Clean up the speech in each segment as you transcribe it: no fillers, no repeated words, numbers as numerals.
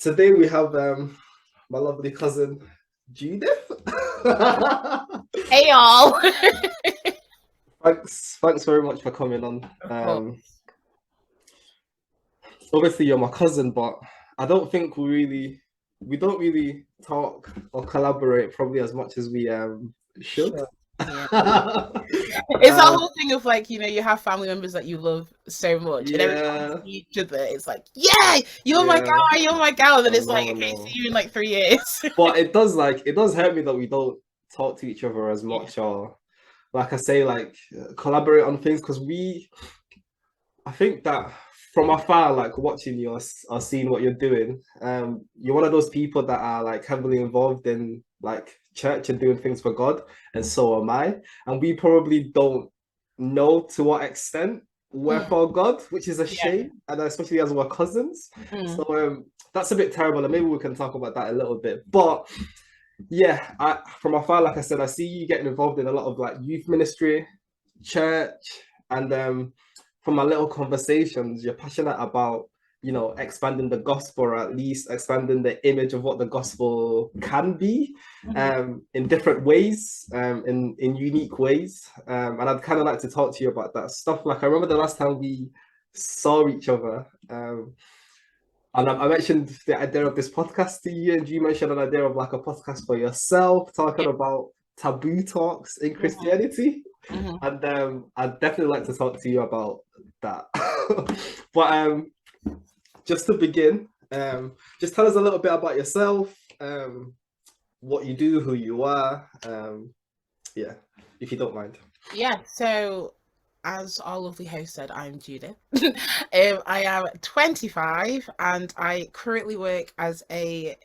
Today we have my lovely cousin Judith. Hey y'all. Thanks very much for coming on. Obviously you're my cousin, but I don't think we don't really talk or collaborate probably as much as we should. Sure. Yeah. It's that whole thing of like, you have family members that you love so much, and every time you see each other, it's like, yeah, you're my guy, you're my gal. And then it's like, okay, see you in like 3 years. But it does hurt me that we don't talk to each other as much, or like I say, like collaborate on things, because I think that from afar, like watching you or seeing what you're doing, you're one of those people that are like heavily involved in like church and doing things for God, and so am I. And we probably don't know to what extent we're for God, which is a shame, and especially as we're cousins. So that's a bit terrible, and maybe we can talk about that a little bit. But yeah, from afar, like I said, I see you getting involved in a lot of like youth ministry, church, and from my little conversations, you're passionate about, expanding the gospel, or at least expanding the image of what the gospel can be, in different ways, in unique ways. And I'd kind of like to talk to you about that stuff. Like I remember the last time we saw each other, and I mentioned the idea of this podcast to you, and you mentioned an idea of like a podcast for yourself, talking about taboo talks in Christianity. And I'd definitely like to talk to you about that. But just to begin, just tell us a little bit about yourself, what you do, who you are, yeah, if you don't mind. Yeah, so as our lovely host said, I'm Judith. I am 25 and I currently work as a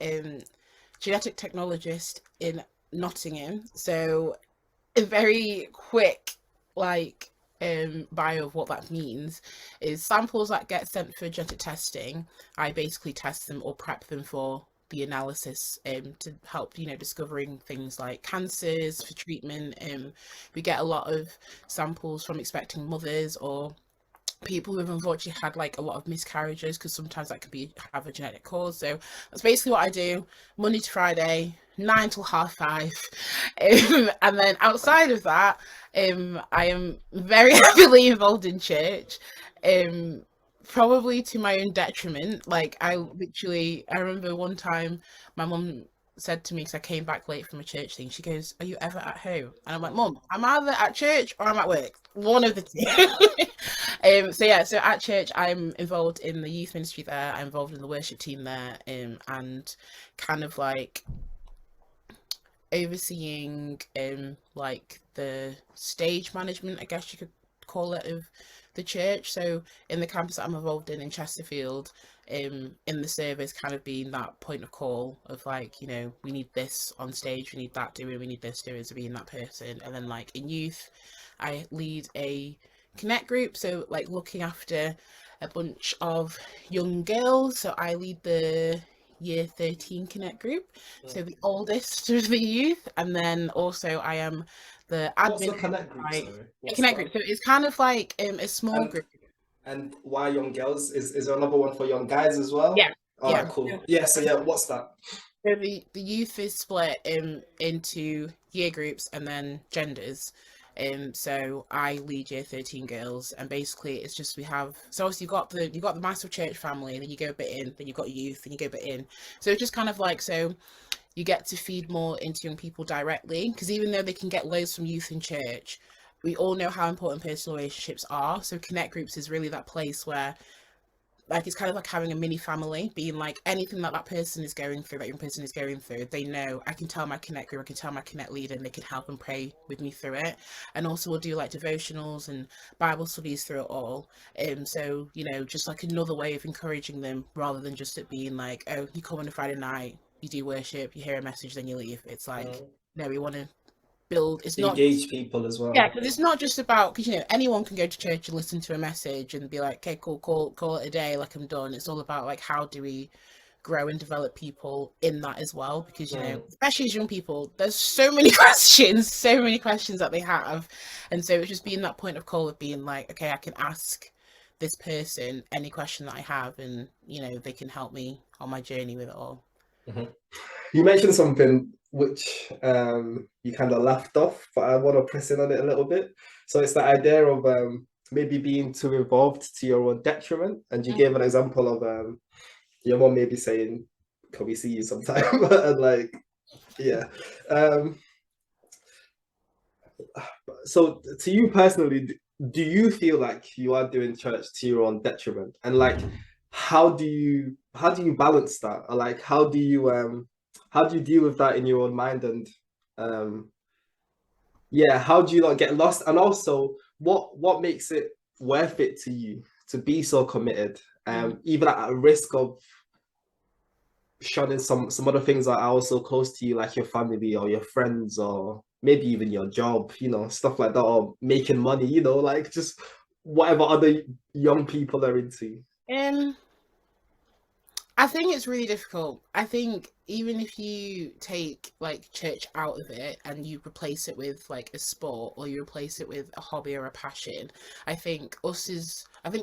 genetic technologist in Nottingham. So a very quick bio of what that means is samples that get sent for genetic testing, I basically test them or prep them for the analysis to help discovering things like cancers for treatment. We get a lot of samples from expecting mothers or people who've unfortunately had like a lot of miscarriages, because sometimes that can have a genetic cause. So that's basically what I do Monday to Friday, 9 till 5:30. And then outside of that, I am very heavily involved in church, probably to my own detriment. Like I remember one time my mum said to me, because I came back late from a church thing, she goes, "Are you ever at home?" And I'm like, "Mum, I'm either at church or I'm at work, one of the two." So at church I'm involved in the youth ministry there, I'm involved in the worship team there, and kind of like overseeing like the stage management, I guess you could call it, of the church. So in the campus that I'm involved in Chesterfield, in the service, kind of being that point of call of like, we need this on stage, we need that doing, we need this doing, so being that person. And then like in youth I lead a connect group, so like looking after a bunch of young girls. So I lead the year 13 connect group, so the oldest of the youth. And then also I am the admin. What's a connect group? A connect group, so it's kind of like a small group. And why young girls? Is there another one for young guys as well? Yeah. All right, cool. Yeah, so yeah, what's that? So the youth is split into year groups and then genders. So I lead year 13 girls, and basically it's just so obviously you've got the massive church family, and then you go a bit in, then you've got youth, and you go a bit in. So it's just kind of like, so you get to feed more into young people directly, because even though they can get loads from youth and church, we all know how important personal relationships are. So connect groups is really that place where like it's kind of like having a mini family, being like anything that person is going through, that young person is going through, they know I can tell my connect group, I can tell my connect leader, and they can help and pray with me through it. And also we'll do like devotionals and Bible studies through it all. So just like another way of encouraging them, rather than just it being like, oh, you come on a Friday night, you do worship, you hear a message, then you leave. It's like, no, we want to build. It's not engage people as well. Yeah, because it's not just about, because anyone can go to church and listen to a message and be like, okay, cool, call it a day, like I'm done. It's all about like, how do we grow and develop people in that as well? Because especially as young people, there's so many questions that they have, and so it's just being that point of call of being like, okay, I can ask this person any question that I have, and they can help me on my journey with it all. You mentioned something which you kind of laughed off, but I want to press in on it a little bit. So it's the idea of maybe being too involved to your own detriment. And you gave an example of your mom maybe saying, "Can we see you sometime?" And like, yeah. So to you personally, do you feel like you are doing church to your own detriment? And like, how do you balance that? Or like, how do you deal with that in your own mind? And um yeah, how do you not get lost? And also, what makes it worth it to you to be so committed, even at a risk of shunning some other things that are also close to you, like your family or your friends, or maybe even your job, stuff like that, or making money, like just whatever other young people are into. I think it's really difficult. I think even if you take like church out of it and you replace it with like a sport, or you replace it with a hobby or a passion, I think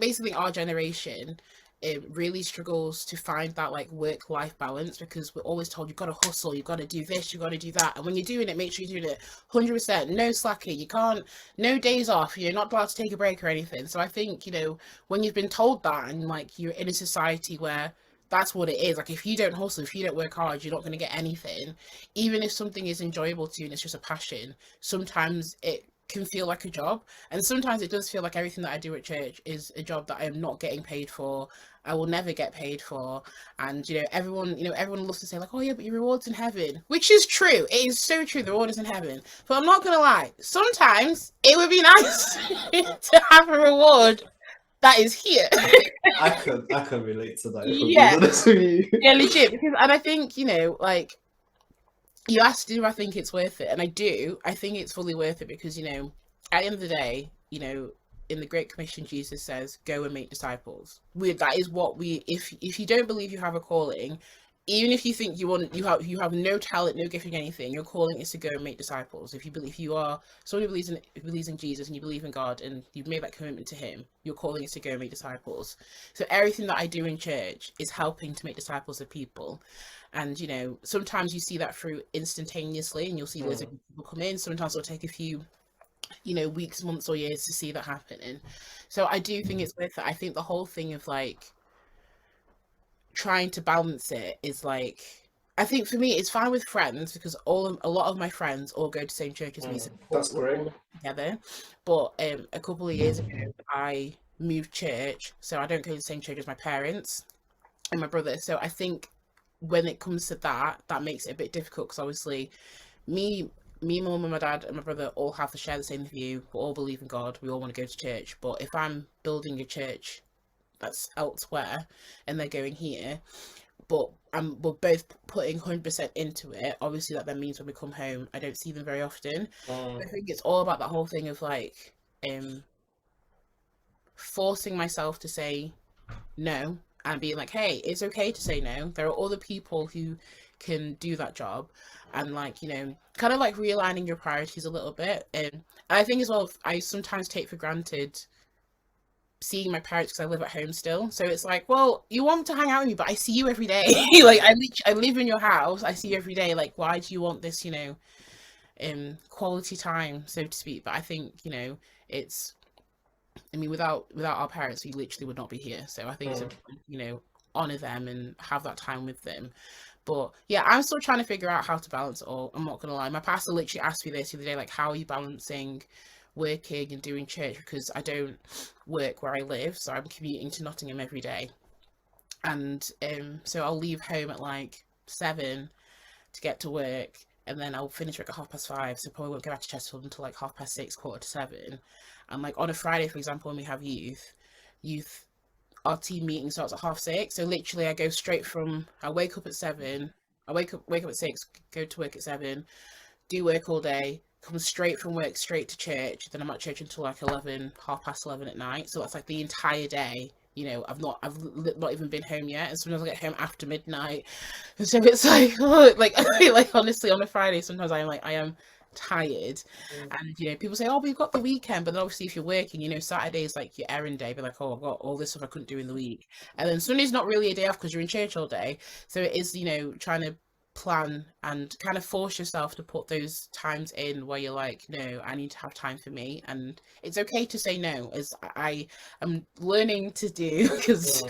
basically our generation, it really struggles to find that like work-life balance, because we're always told you've got to hustle, you've got to do this, you've got to do that, and when you're doing it, make sure you're doing it 100%, no slacking, you can't, no days off, you're not allowed to take a break or anything. So I think, when you've been told that, and like you're in a society where that's what it is, like if you don't hustle, if you don't work hard, you're not going to get anything. Even if something is enjoyable to you and it's just a passion, sometimes it can feel like a job, and sometimes it does feel like everything that I do at church is a job that I am not getting paid for, I will never get paid for. And everyone loves to say like, oh yeah, but your reward's in heaven, which is true, it is so true, the reward is in heaven. But I'm not gonna lie, sometimes it would be nice to have a reward that is here. I can relate to that, if I'm being Yeah, honest with you. yeah, legit. And I think, like, you asked, do I think it's worth it? And I do. I think it's fully worth it because, at the end of the day, in the Great Commission, Jesus says, go and make disciples. That is what if you don't believe you have a calling, even if you think you have no talent, no gift in anything, your calling is to go and make disciples. If you are someone who believes in Jesus, and you believe in God, and you've made that commitment to him, your calling is to go and make disciples. So everything that I do in church is helping to make disciples of people. And sometimes you see that through instantaneously, and you'll see loads of people come in. Sometimes it'll take a few weeks, months, or years to see that happening. So I do think it's worth it. I think the whole thing of like trying to balance it is like, I think for me it's fine with friends, because a lot of my friends all go to the same church as me, so That's great. all together. But a couple of years ago I moved church, so I don't go to the same church as my parents and my brother. So I think when it comes to that makes it a bit difficult, because obviously me, my mum and my dad and my brother all have to share the same view. We all believe in God, we all want to go to church. But if I'm building a church that's elsewhere and they're going here, but we're both putting 100% into it, obviously that then means when we come home I don't see them very often. I think it's all about that whole thing of like forcing myself to say no, and being like, hey, it's okay to say no, there are other people who can do that job. And like, kind of like realigning your priorities a little bit. And I think as well, I sometimes take for granted seeing my parents, because I live at home still. So it's like, well, you want to hang out with me, but I see you every day. Like I live in your house, I see you every day. Like, why do you want this, quality time, so to speak? But I think, it's, without our parents, we literally would not be here. So I think it's important, honor them and have that time with them. But yeah, I'm still trying to figure out how to balance it all. I'm not gonna lie. My pastor literally asked me this the other day, like, how are you balancing working and doing church? Because I don't work where I live, so I'm commuting to Nottingham every day. And so I'll leave home at like 7 to get to work, and then I'll finish work at 5:30, so probably won't go back to Chesterfield until like 6:30, 7:15. And like on a Friday, for example, when we have youth, our team meeting starts at 6:30. So literally I wake up at 7, I wake up at 6, go to work at 7, do work all day, come straight from work straight to church, then I'm at church until like 11, 11:30 at night. So that's like the entire day. I've not even been home yet, and sometimes I get home after midnight. And so it's like, oh, like honestly, on a Friday sometimes I am tired. And you know, people say, oh, we've got the weekend, but then obviously if you're working, you know, Saturday is like your errand day, be like, oh, I've got all this stuff I couldn't do in the week. And then Sunday's not really a day off because you're in church all day. So it is, you know, trying to plan and kind of force yourself to put those times in where you're like, no, I need to have time for me. And it's okay to say no, as I am learning to do, because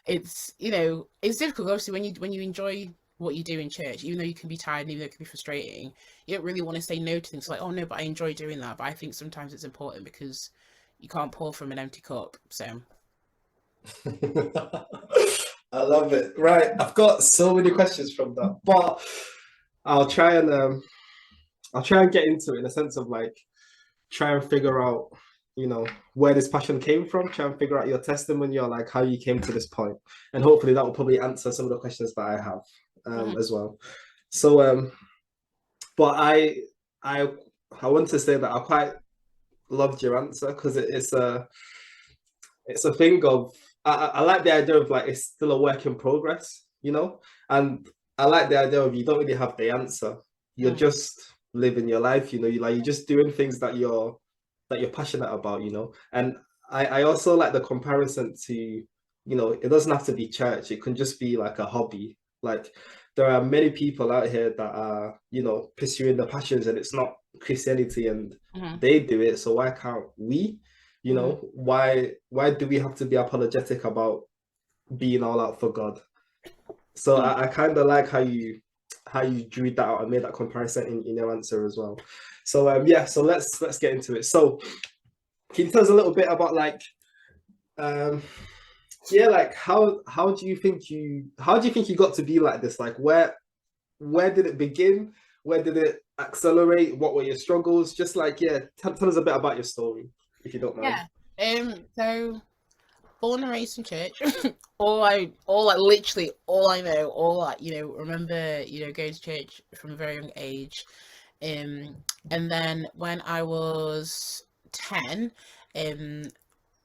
it's, you know, it's difficult obviously when you enjoy what you do in church, even though you can be tired and even though it can be frustrating, you don't really want to say no to things like, oh no, but I enjoy doing that. But I think sometimes it's important because you can't pour from an empty cup. So I love it. Right, I've got so many questions from that, but I'll try and get into it in a sense of like try and figure out, you know, where this passion came from. Try and figure out your testimony or like how you came to this point, and hopefully that will probably answer some of the questions that I have as well. So, but I want to say that I quite loved your answer because it's a thing of I like the idea of like it's still a work in progress, you know, and I like the idea of you don't really have the answer. You're just living your life, you know. You're just doing things that you're passionate about, you know. And I also like the comparison to, you know, it doesn't have to be church. It can just be like a hobby. Like there are many people out here that are, you know, pursuing their passions and it's not Christianity and they do it. So why can't we? You know, why do we have to be apologetic about being all out for God? So I kind of like how you drew that out and made that comparison in your answer as well. So yeah, so let's get into it. So can you tell us a little bit about like yeah, like how do you think you got to be like this? Like where did it begin? Where did it accelerate? What were your struggles? Just like, yeah, tell us a bit about your story, if you don't mind. Yeah. So born and raised in church. Literally all I know, you know, remember, you know, going to church from a very young age. And then when I was 10,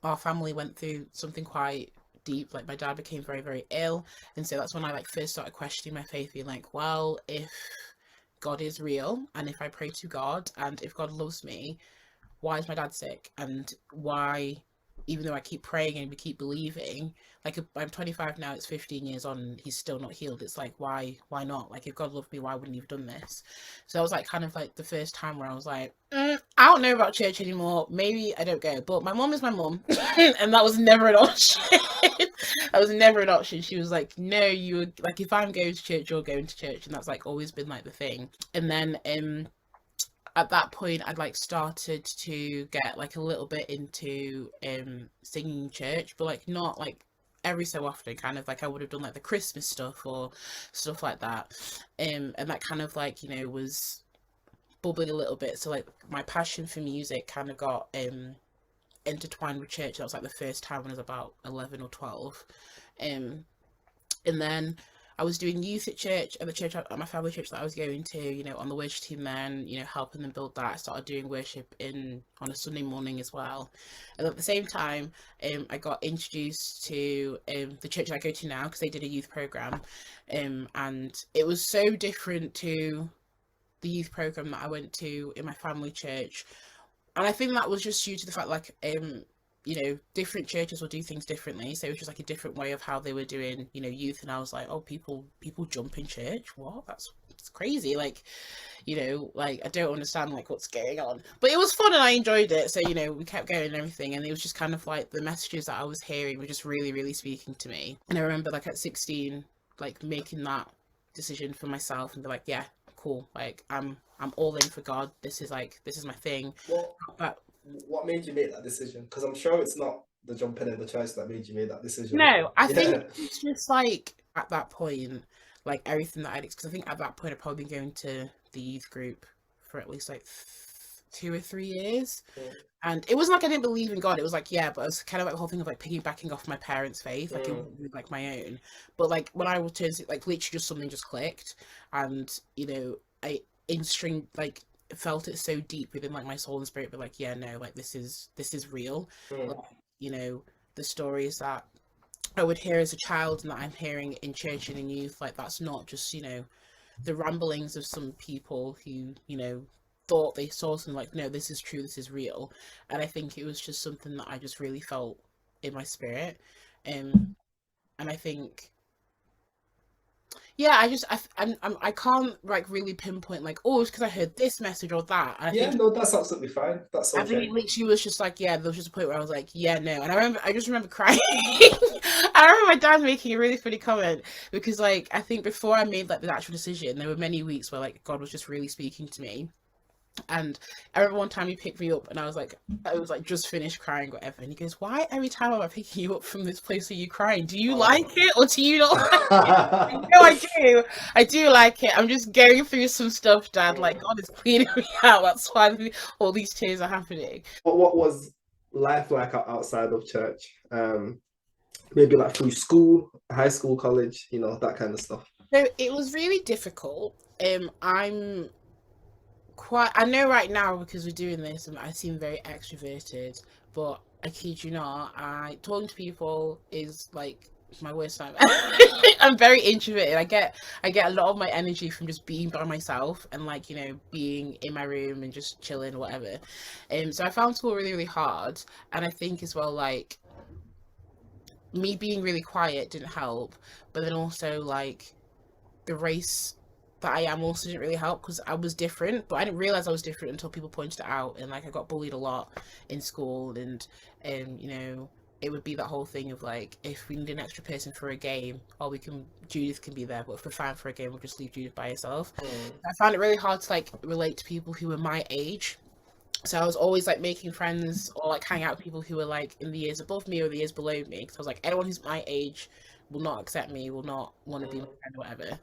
our family went through something quite deep. Like my dad became very, very ill. And so that's when I like first started questioning my faith, being like, well, if God is real and if I pray to God and if God loves me, why is my dad sick? And why, even though I keep praying and we keep believing, like I'm 25 now, it's 15 years on, and he's still not healed. It's like, why not? Like if God loved me, why wouldn't he have done this? So that was like kind of like the first time where I was like, I don't know about church anymore. Maybe I don't go. But my mom is my mom, and that was never an option. That was never an option. She was like, no, you would, like if I'm going to church, you're going to church, and that's like always been like the thing. And then at that point I'd like started to get like a little bit into singing in church, but like not like every so often, kind of like I would have done like the Christmas stuff or stuff like that. And that kind of like, you know, was bubbling a little bit. So like my passion for music kind of got intertwined with church. That was like the first time when I was about 11 or 12. And then I was doing youth at church, at the church, at my family church that I was going to, you know, on the worship team then, you know, helping them build that. I started doing worship on a Sunday morning as well. And at the same time, I got introduced to the church I go to now because they did a youth program. And it was so different to the youth program that I went to in my family church. And I think that was just due to the fact, like, you know, different churches will do things differently. So it was just like a different way of how they were doing, you know, youth. And I was like, oh, people jump in church? What? That's crazy. Like, you know, like I don't understand like what's going on. But it was fun and I enjoyed it. So, you know, we kept going and everything. And it was just kind of like the messages that I was hearing were just really, really speaking to me. And I remember like at 16, like making that decision for myself and be like, yeah, cool. Like I'm all in for God. This is my thing. What made you make that decision? Because I'm sure it's not the jumping in the church that made you make that decision. No, I think it's just like at that point, like everything that because I think at that point I'd probably been going to the youth group for at least like 2 or 3 years. And it wasn't like I didn't believe in God. It was like, yeah, but it was kind of like the whole thing of like piggybacking off my parents' faith, like it wasn't like my own. But like when I returned, like literally just something just clicked, and you know, I felt it so deep within like my soul and spirit, but like, yeah, no, like this is real. Like, you know, the stories that I would hear as a child and that I'm hearing in church and in youth, like that's not just, you know, the ramblings of some people who, you know, thought they saw something like, no, this is true, this is real. And I think it was just something that I just really felt in my spirit. And I think, yeah, I can't like really pinpoint like, oh, it's because I heard this message or that. And Yeah, no, that's absolutely fine. That's I think okay. it literally was just like, yeah, there was just a point where I was like, yeah, no. And I just remember crying. I remember my dad making a really funny comment because, like, I think before I made like the actual decision, there were many weeks where like God was just really speaking to me. And I remember one time he picked me up and I was like just finished crying, whatever. And he goes, why every time am I picking you up from this place are you crying? Do you like Oh. it or do you not like it? No, I do. I do like it. I'm just going through some stuff, Dad. Like, God is cleaning me out. That's why all these tears are happening. What was life like outside of church? Maybe like through school, high school, college, that kind of stuff. So it was really difficult. I'm quite. I know right now because we're doing this, and I seem very extroverted, but I kid you not, I talking to people is like my worst time. I'm very introverted. I get a lot of my energy from just being by myself and like being in my room and just chilling or whatever. So I found school really really hard, and I think as well like me being really quiet didn't help, but then also like the race that I am also didn't really help because I was different, but I didn't realize I was different until people pointed it out. And like I got bullied a lot in school, and it would be that whole thing of like if we need an extra person for a game, or Judith can be there, but if we're fine for a game, we'll just leave Judith by herself. I found it really hard to like relate to people who were my age. So I was always like making friends or like hang out with people who were like in the years above me or the years below me. Because I was like, anyone who's my age will not accept me, will not want to be my friend or whatever.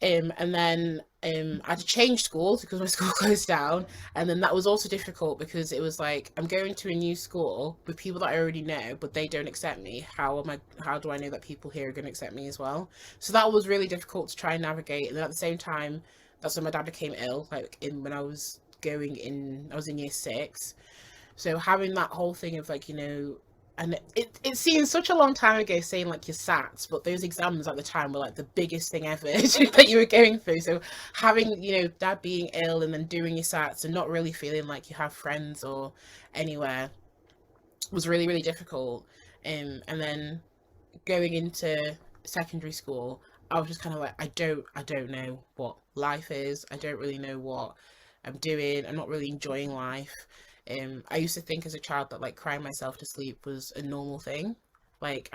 And then I had to change schools because my school closed down, and then that was also difficult because it was like I'm going to a new school with people that I already know, but they don't accept me. How do I know that people here are going to accept me as well? So that was really difficult to try and navigate. And then at the same time, that's when my dad became ill. Like when I was I was in year 6. So having that whole thing of like and it seems such a long time ago saying like your SATs, but those exams at the time were like the biggest thing ever that you were going through. So having dad being ill and then doing your SATs and not really feeling like you have friends or anywhere was really really difficult. And then going into secondary school, I was just kind of like I don't know what life is. I don't really know what I'm doing. I'm not really enjoying life. I used to think as a child that like crying myself to sleep was a normal thing. Like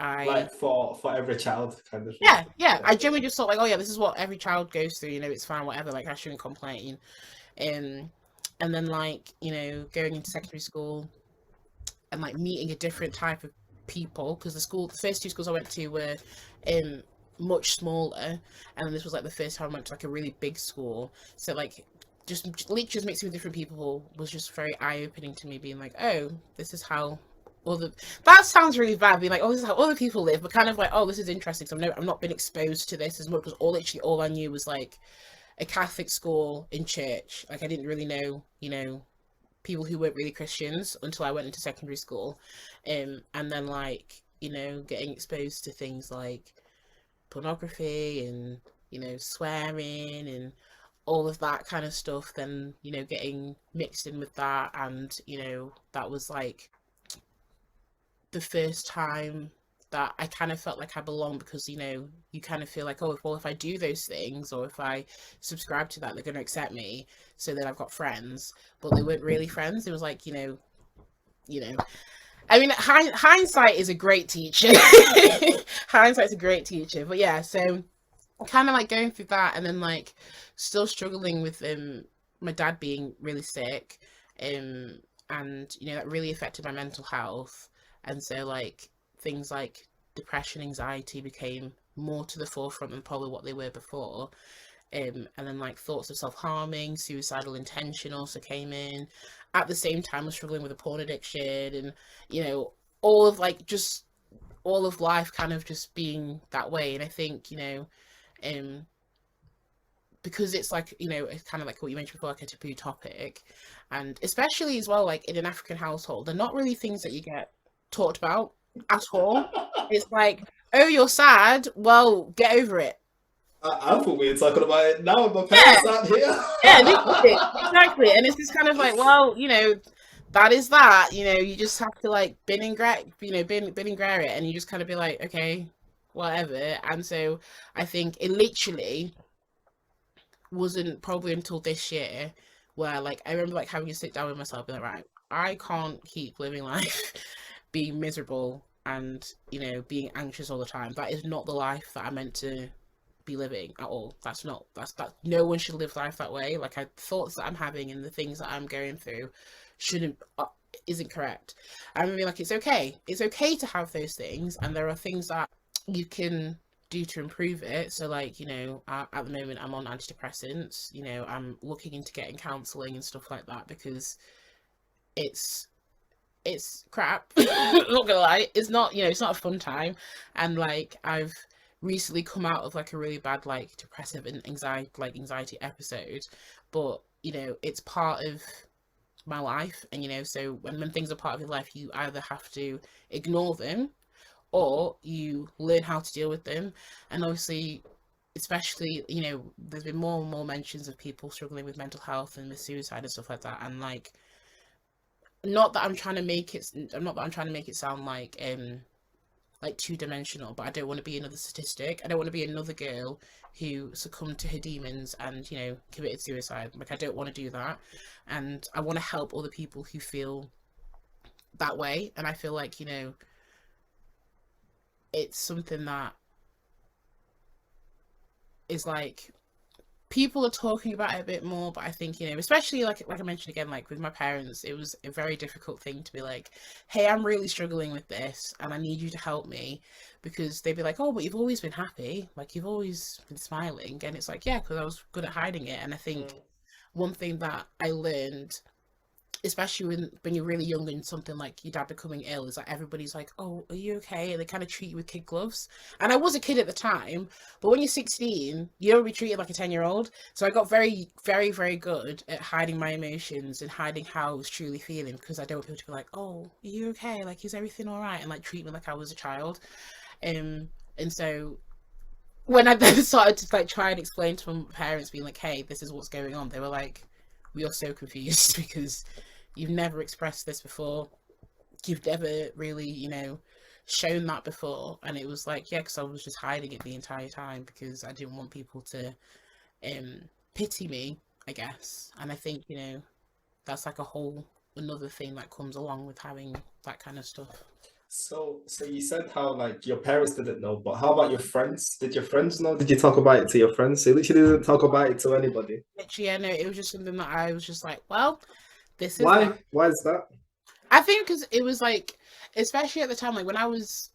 for every child kind of thing. Yeah. I generally just thought like, oh yeah, this is what every child goes through. It's fine, whatever. Like I shouldn't complain. Um, and then like going into secondary school and like meeting a different type of people because the first 2 schools I went to were much smaller, and this was like the first time I went to like a really big school. So like just literally mixing with different people was just very eye-opening to me, being like, oh, this is how that sounds really bad, being like, oh, this is how other people live, but kind of like, oh, this is interesting. So I've not been exposed to this as much, because all I knew was like a Catholic school in church. Like I didn't really know people who weren't really Christians until I went into secondary school. And then like getting exposed to things like pornography and swearing and all of that kind of stuff, then getting mixed in with that. And that was like the first time that I kind of felt like I belong, because you kind of feel like, oh, if I do those things, or if I subscribe to that, they're going to accept me, so then I've got friends. But they weren't really friends. It was like I mean, hindsight is a great teacher. Hindsight's a great teacher. But yeah, so kind of like going through that, and then like still struggling with my dad being really sick, and that really affected my mental health. And so like things like depression, anxiety became more to the forefront than probably what they were before. And then like thoughts of self-harming, suicidal intention also came in. At the same time, I was struggling with a porn addiction, and all of like just all of life kind of just being that way. And I think because it's like it's kind of like what you mentioned before, like a taboo topic, and especially as well like in an African household, they're not really things that you get talked about at all. It's like, oh, you're sad, well, get over it. I thought we were talking about it now. My Yeah, parents aren't here. yeah, this is it. Exactly. And it's just kind of like, well, that is that. You just have to like bin and grab it, and you just kind of be like, okay, whatever. And so I think it literally wasn't probably until this year where like I remember like having to sit down with myself and be like, right, I can't keep living life being miserable and being anxious all the time. That is not the life that I meant to be living at all. That's not that no one should live life that way. Like thoughts that I'm having and the things that I'm going through shouldn't isn't correct. I mean, like it's okay to have those things, and there are things that you can do to improve it. So like at the moment I'm on antidepressants. I'm looking into getting counseling and stuff like that because it's crap. I'm not gonna lie, it's not it's not a fun time. And like I've recently come out of like a really bad like depressive and anxiety episode, but it's part of my life. And so when things are part of your life, you either have to ignore them or you learn how to deal with them. And obviously, especially there's been more and more mentions of people struggling with mental health and with suicide and stuff like that. And like, not that I'm trying to make it sound like two-dimensional, but I don't want to be another statistic. I don't want to be another girl who succumbed to her demons and committed suicide. Like, I don't want to do that. And I want to help other people who feel that way. And I feel like it's something that is like people are talking about it a bit more, but I think especially like I mentioned again, like with my parents, it was a very difficult thing to be like, hey, I'm really struggling with this and I need you to help me, because they'd be like, oh, but you've always been happy, like you've always been smiling. And it's like, yeah, because I was good at hiding it. And I think one thing that I learned, especially when you're really young and something like your dad becoming ill, is like everybody's like, oh, are you okay? And they kind of treat you with kid gloves. And I was a kid at the time, but when you're 16 you don't be treated like a 10-year-old. So I got very very very good at hiding my emotions and hiding how I was truly feeling, because I don't want people to be like, oh, are you okay, like is everything all right, and like treat me like I was a child. And so when I then started to like try and explain to my parents, being like, hey, this is what's going on, they were like, we are so confused because you've never expressed this before, you've never really shown that before. And it was like, yeah, because I was just hiding it the entire time because I didn't want people to pity me, I guess. And I think that's like a whole another thing that comes along with having that kind of stuff. So you said how like your parents didn't know, but how about your friends? Did your friends know? Did you talk about it to your friends? So you literally didn't talk about it to anybody. Literally, I know it was just something that I was just like, well, this is that. Why? Why is that? I think because it was like, especially at the time, like when I was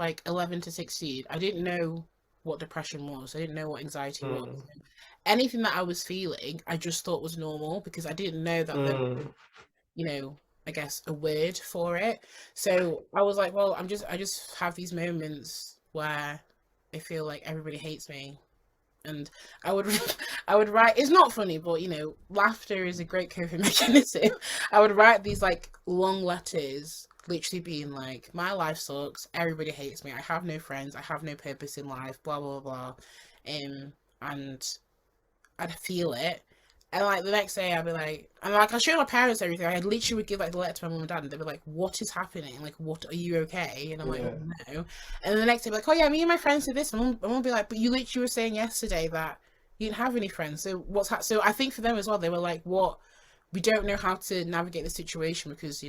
like 11 to 16, I didn't know what depression was. I didn't know what anxiety was. Anything that I was feeling, I just thought was normal because I didn't know that there was, I guess a word for it. So I was like, well, I just have these moments where I feel like everybody hates me. And I would I would write, it's not funny, but laughter is a great coping mechanism. I would write these like long letters, literally being like, my life sucks, everybody hates me, I have no friends, I have no purpose in life, blah blah blah. And I'd feel it. And like the next day I'd be like, and like I show my parents everything. I literally would give like the letter to my mum and dad, and they'd be like, what is happening? Like, what, are you okay? And I'm like, oh, no. And then the next day, like, oh yeah, me and my friends did this. And mum would be like, but you literally were saying yesterday that you didn't have any friends. So so I think for them as well, they were like, what? We don't know how to navigate the situation because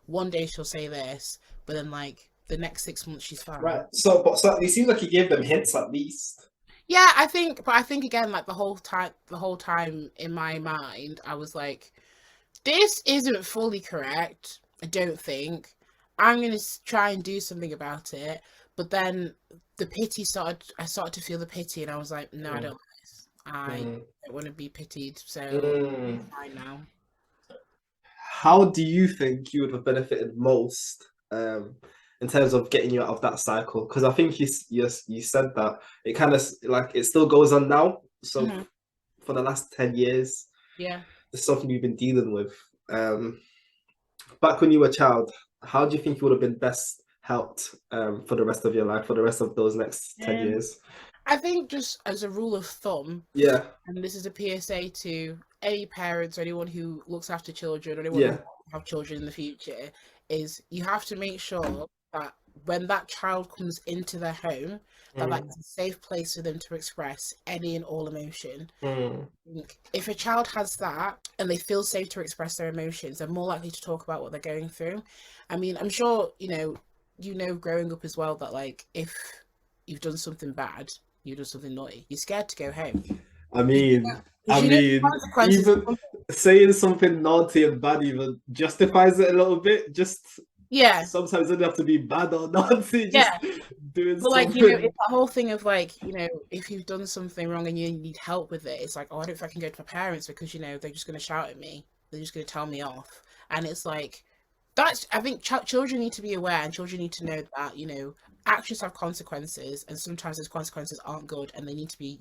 one day she'll say this, but then like the next 6 months she's fine. Right. So it seems like you gave them hints at least. Yeah, I think again, like the whole time in my mind, I was like, this isn't fully correct. I don't think. I'm gonna try and do something about it. But then I started to feel the pity, and I was like, no, I don't like this. I don't want to be pitied. So I'm fine now. How do you think you would have benefited most in terms of getting you out of that cycle? Because I think you said that it kind of like it still goes on now. So for the last 10 years, yeah, it's something you've been dealing with. Back when you were a child, how do you think you would have been best helped for the rest of your life, for the rest of those next 10 years? I think just as a rule of thumb, Yeah, and this is a PSA to any parents or anyone who looks after children or anyone who yeah. wants to have children in the future, is you have to make sure that when that child comes into their home, that that Mm, is a safe place for them to express any and all emotion. mm. If a child has that and they feel safe to express their emotions, they're more likely to talk about what they're going through. I mean, I'm sure, growing up as well, that like if you've done something bad, you've done something naughty, you're scared to go home. I Because mean, I the mean, consequences are even coming. saying something naughty and bad even justifies it a little bit. Just Yeah, sometimes it doesn't have to be bad or naughty, just yeah. doing But like, something. it's that whole thing of like, if you've done something wrong and you need help with it, it's like, oh, I don't think I can go to my parents because, they're just going to shout at me. They're just going to tell me off. And it's like, I think children need to be aware, and children need to know that, actions have consequences, and sometimes those consequences aren't good and they need to be,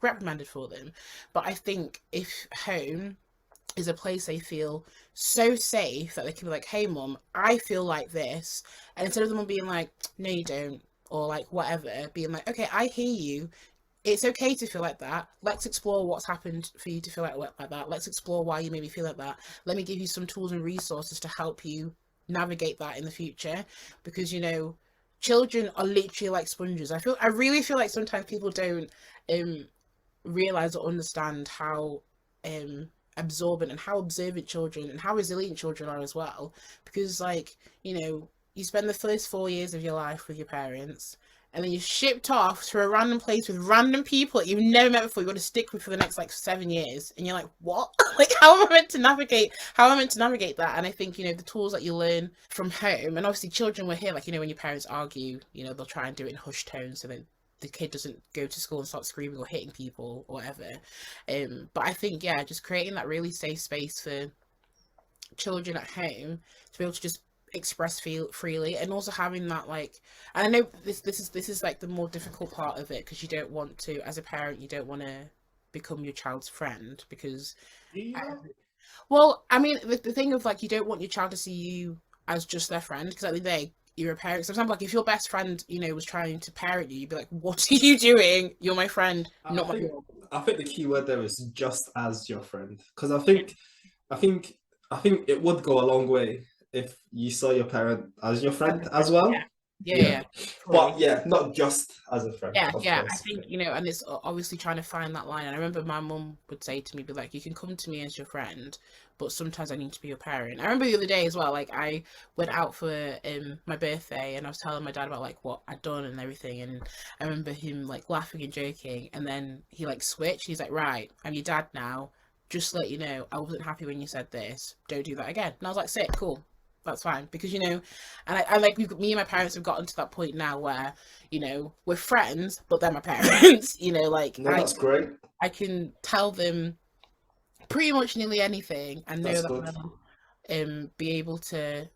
reprimanded for them. But I think if home is a place they feel so safe that they can be like, hey mum, I feel like this, and instead of them being like, no you don't, or like whatever, being like, okay, I hear you, it's okay to feel like that. Let's explore what's happened for you to feel like that. Let's explore why you maybe feel like that. Let me give you some tools and resources to help you navigate that in the future, because children are literally like sponges. I really feel like sometimes people don't um realize or understand how um absorbent and how observant children and how resilient children are as well, because like you spend the first 4 years of your life with your parents, and then you're shipped off to a random place with random people that you've never met before. You've got to stick with for the next like 7 years, and you're like, what? Like, how am I meant to navigate? How am I meant to navigate that? And I think the tools that you learn from home, and obviously children will hear, like, when your parents argue, they'll try and do it in hushed tones so then the kid doesn't go to school and start screaming or hitting people or whatever. But I think, yeah, just creating that really safe space for children at home to be able to just express feel freely, and also having that, like, and I know this is like the more difficult part of it, because you don't want to, as a parent, you don't want to become your child's friend, because Do you know? well, I mean, the thing of like, you don't want your child to see you as just their friend, because at the end of the day, you're a parent. Sometimes, like, if your best friend, was trying to parent you, you'd be like, "What are you doing? You're my friend, I not my think mom." I think the key word there is just as your friend, because I think I think it would go a long way if you saw your parent as your As friend a as friend, yeah, well. yeah, Yeah, yeah, but fully. yeah, not just as a friend, Yeah, of yeah. I course. think, and it's obviously trying to find that line. And I remember my mum would say to me, "Be like, you can come to me as your friend, but sometimes I need to be your parent." I remember the other day as well. Like, I went out for my birthday, and I was telling my dad about like what I'd done and everything. And I remember him like laughing and joking, and then he like switched. He's like, "Right, I'm your dad now. Just to let you know, I wasn't happy when you said this. Don't do that again." And I was like, "Sick, cool." That's fine, because and I like, me and my parents have gotten to that point now where we're friends, but they're my parents. Like, No, that's great. I can tell them pretty much nearly anything and know That's that good. they'll be able to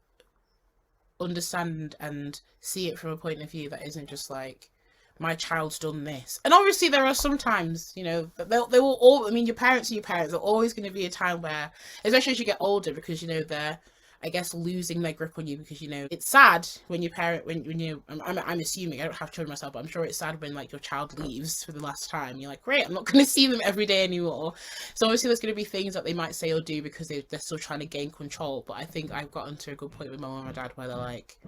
understand and see it from a point of view that isn't just like, my child's done this. And obviously there are some times, that they will all, I mean, your parents are your parents. There's always going to be a time where, especially as you get older, because they're, I guess, losing their grip on you, because it's sad when your parent, when I'm assuming, I don't have children myself, but I'm sure it's sad when like your child leaves for the last time. You're like, great, I'm not going to see them every day anymore. So obviously there's going to be things that they might say or do because they're still trying to gain control. But I think I've gotten to a good point with my mum and my dad where they're like,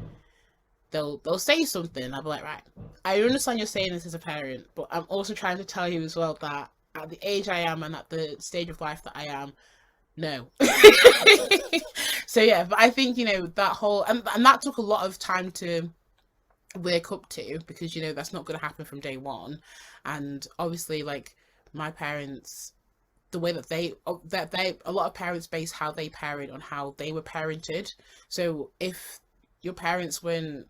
they'll say something. I'll be like, right, I understand you're saying this as a parent, but I'm also trying to tell you as well that at the age I am and at the stage of life that I am, no. So yeah, but I think that whole, and that took a lot of time to wake up to, because that's not going to happen from day one. And obviously, like, my parents, the way that they a lot of parents base how they parent on how they were parented. So if your parents, when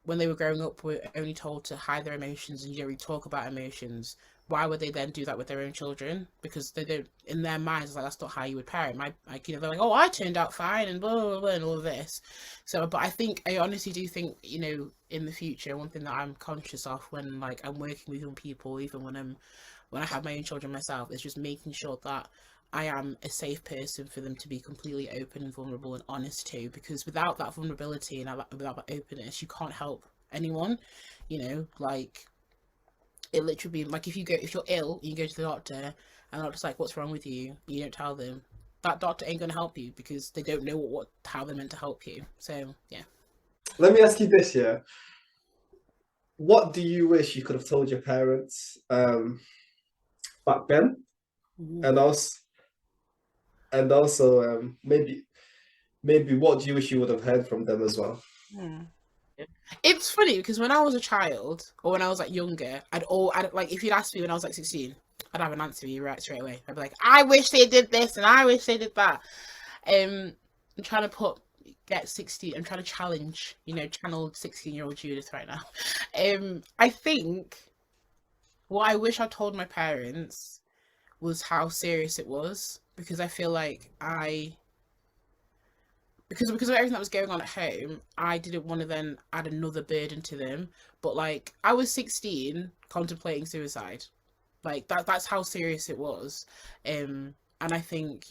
they were growing up, were only told to hide their emotions and you don't really talk about emotions, why would they then do that with their own children? Because they don't, in their minds, it's like, that's not how you would parent. They're like, oh, I turned out fine and blah, blah, blah, and all of this. So, but I honestly do think, in the future, one thing that I'm conscious of when, like, I'm working with young people, even when I have my own children myself, is just making sure that I am a safe person for them to be completely open and vulnerable and honest to, because without that vulnerability and without that openness, you can't help anyone. Like, it literally be like if you're ill, you go to the doctor, and the doctor's like, "What's wrong with you?" You don't tell them. That doctor ain't gonna help you because they don't know how they're meant to help you. So yeah. Let me ask you this, yeah. What do you wish you could have told your parents back then? Ooh. And also maybe what do you wish you would have heard from them as well? Hmm. It's funny because when I was a child or when I was like younger, I'd like if you'd asked me when I was like 16, I'd have an answer for you right straight away. I'd be like, I wish they did this and I wish they did that. I'm trying to get 60. I'm trying to challenge, channel 16-year-old Judith right now. I think what I wish I told my parents was how serious it was because I feel like because of everything that was going on at home, I didn't want to then add another burden to them. But like I was 16 contemplating suicide. Like that's how serious it was. And I think,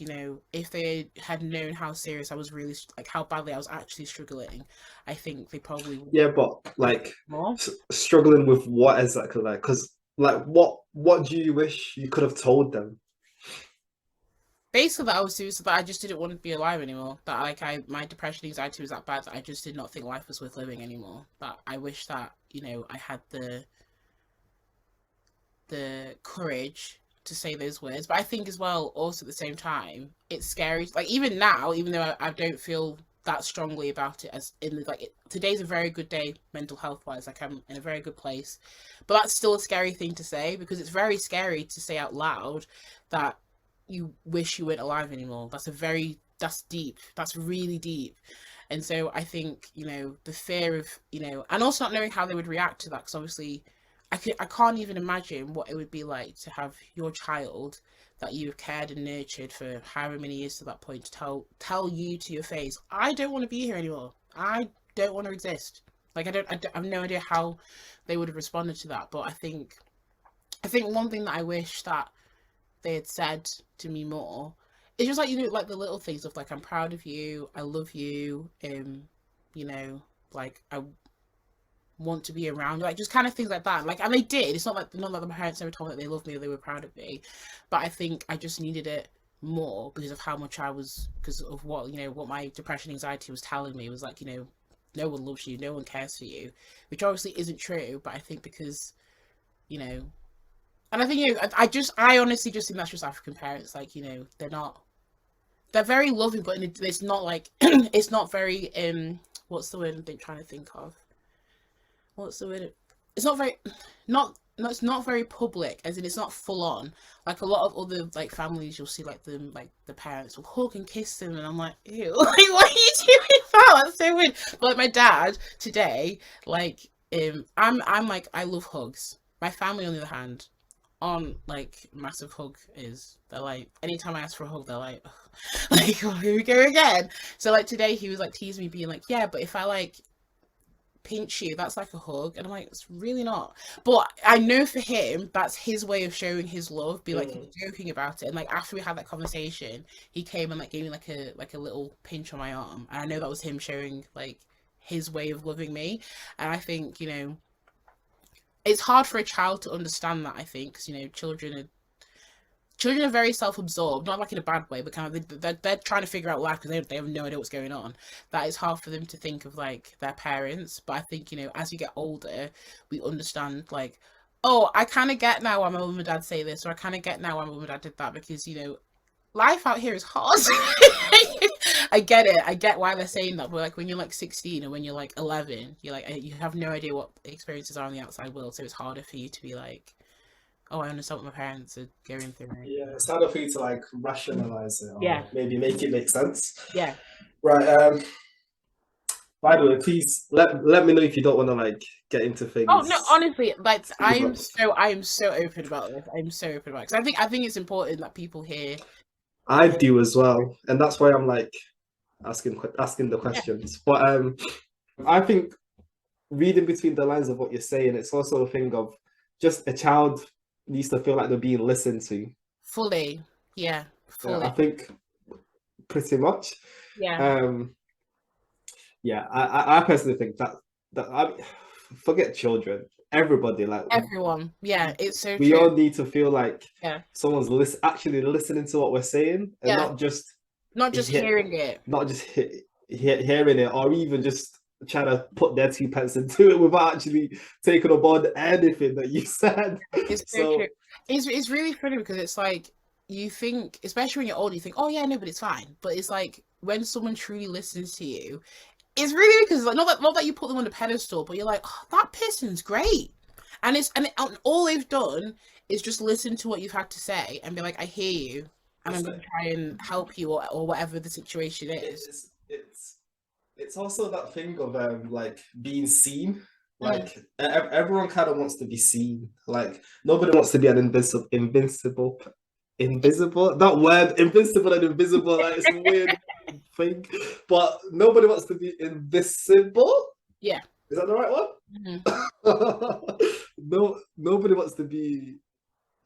if they had known how serious I was really like how badly I was actually struggling, I think they probably would Yeah, but like more. struggling with what exactly, like, because like what do you wish you could have told them? Basically, that I was suicidal. That I just didn't want to be alive anymore. That like my depression, anxiety was that bad that I just did not think life was worth living anymore. That I wish that I had the courage to say those words. But I think as well, also at the same time, it's scary. Like even now, even though I don't feel that strongly about it, as in like today's a very good day mental health wise. Like I'm in a very good place, but that's still a scary thing to say because it's very scary to say out loud that you wish you weren't alive anymore. That's deep. That's really deep. And so I think, the fear of, and also not knowing how they would react to that, because obviously I can't even imagine what it would be like to have your child that you've cared and nurtured for however many years to that point to tell you to your face, I don't want to be here anymore. I don't want to exist. Like I have no idea how they would have responded to that. But I think one thing that I wish that they had said to me more, it's just like like the little things of like I'm proud of you, I love you, like I want to be around, like just kind of things like that. Like, and they did. It's not that my parents never told me that they loved me or they were proud of me, but I think I just needed it more because of how much because of what my depression, anxiety was telling me. It was like no one loves you, no one cares for you, which obviously isn't true. But I think because and I think I honestly just think that's just African parents. Like they're very loving, but it's not like it's not very what's the word I'm trying to think of? What's the word? It's not very it's not very public, as in it's not full on. Like a lot of other like families, you'll see like the parents will hug and kiss them, and I'm like, ew, like what are you doing that? That's so weird. But like my dad today, like I'm like I love hugs. My family on the other hand aren't like massive hug is. They're like anytime I ask for a hug, they're like, like oh, here we go again. So like today he was like teasing me, being like, yeah, but if I like pinch you, that's like a hug. And I'm like, it's really not. But I know for him, that's his way of showing his love. Be like, he's joking about it. And like after we had that conversation, he came and like gave me like a little pinch on my arm. And I know that was him showing like his way of loving me. And I think, it's hard for a child to understand that, I think, because, children are very self-absorbed, not like in a bad way, but kind of they're trying to figure out life because they have no idea what's going on. That it's hard for them to think of like their parents. But I think as you get older, we understand like, oh, I kind of get now why my mum and dad say this, or I kind of get now why my mum and dad did that because life out here is hard. I get it. I get why they're saying that. But like when you're like 16 or when you're like 11, you're like you have no idea what experiences are on the outside world, so it's harder for you to be like, oh, I understand what my parents are going through. Right? Yeah, it's harder for you to like rationalize it or Yeah. maybe make it make sense. Yeah. Right. By the way, please let me know if you don't want to like get into Oh things. no, honestly, like I am But so open about this. I'm so open about it because I think it's important that people hear. I do as well, and that's why I'm like asking the questions. But I think reading between the lines of what you're saying, it's also a thing of just a child needs to feel like they're being listened to. Fully, yeah, fully, I think pretty much. yeah. Yeah, I personally think that I forget children. everybody. Like everyone. Yeah, it's so we true. all need to feel like Yeah, someone's actually listening to what we're saying, and yeah, not just not just hearing it. not just hearing it, or even just trying to put their 2 pence into it without actually taking on board anything that you said. It's so true. So It's really funny because it's like you think, especially when you're older, you think, oh yeah, no, but it's fine. But it's like when someone truly listens to you, it's really because like not that you put them on a pedestal, but you're like, oh, that person's great, and all they've done is just listen to what you've had to say and be like, I hear you, and I'm it's going to like, try and help you or whatever the situation is. it's also that thing of like being seen. Mm. Like everyone kind of wants to be seen. Like nobody wants to be an invisible. That word, invincible and invisible, like it's a weird thing. But nobody wants to be invisible. Yeah. Is that the right Mm-hmm. one? No, nobody wants to be.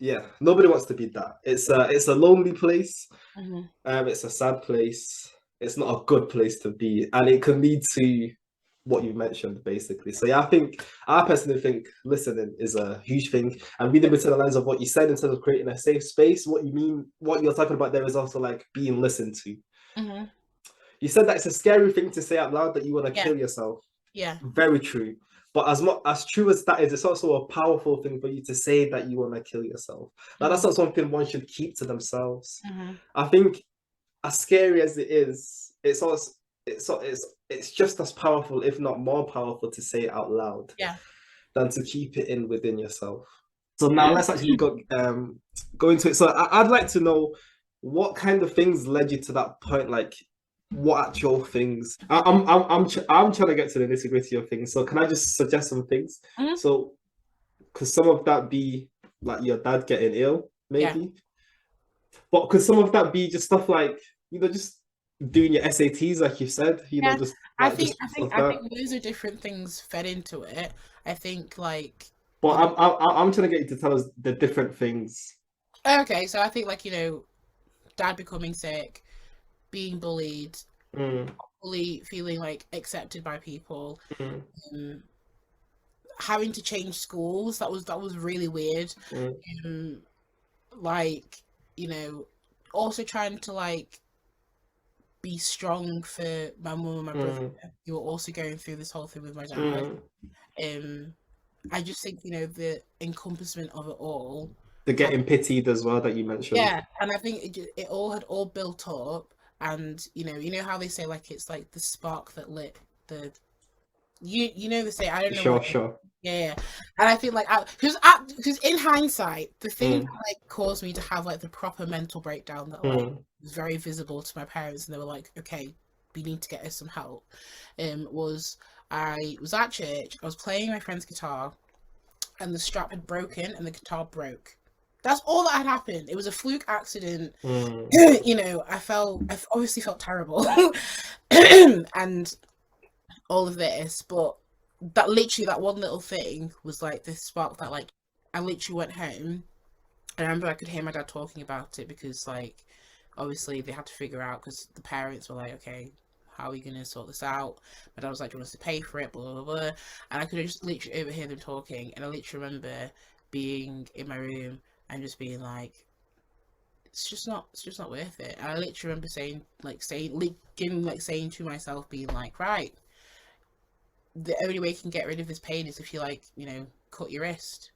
Yeah, nobody wants to be that. It's a lonely place. Mm-hmm. It's a sad place. It's not a good place to be, and it can lead to what you mentioned, basically. So yeah, I personally think listening is a huge thing, and reading between the lines of what you said in terms of creating a safe space. What you mean, what you're talking about there is also like being listened to. Mm-hmm. You said that it's a scary thing to say out loud that you want to Yeah. kill yourself. Yeah. Very true. But as true as that is, it's also a powerful thing for you to say that you want to kill yourself. Like that's Mm-hmm. not something one should keep to themselves. Mm-hmm. I think as scary as it is, it's just as powerful, if not more powerful, to say it out loud Yeah. than to keep it in within yourself. So now let's actually go into it. So I'd like to know what kind of things led you to that point. Like, what actual things? I'm trying to get to the nitty gritty of things. So can I just suggest some things? Mm-hmm. So could some of that be like your dad getting ill, Yeah. maybe? But could some of that be just stuff like just doing your SATs, like you said, Yeah. just I like think just I think stuff I that. think those are different things fed into it. I think like But you know I'm trying to get you to tell us the different things. okay, so I think like dad becoming sick, being bullied, Mm, fully feeling like accepted by people, mm, um, having to change schools, that was really weird. mm, Um, like, you know, also trying to like be strong for my mum and my brother mm, who were also going through this whole thing with my dad. mm. Um, I just think, the encompassment of it all The had, getting pitied as well that you mentioned. yeah, and I think it all had all built up, and you know how they say like it's like the spark that lit the they say I don't know what Sure, it is. sure. Yeah, and I think like because in hindsight, the thing that Mm, like caused me to have like the proper mental breakdown that like mm, was very visible to my parents, and they were like, "Okay, we need to get us some help." Was I was at church, I was playing my friend's guitar, and the strap had broken, and the guitar broke. That's all that had happened. It was a fluke accident. mm, I obviously felt terrible, and all of this, but that one little thing was like this spark that like I literally went home. I remember I could hear my dad talking about it because like obviously they had to figure out because the parents were like, okay, how are we gonna sort this out? My dad was like, do you want us to pay for it? Blah blah blah. And I could just literally overhear them talking, and I literally remember being in my room and just being like, it's just not worth it. And I literally remember saying to myself, being like, right, the only way you can get rid of this pain is if you like, cut your wrist.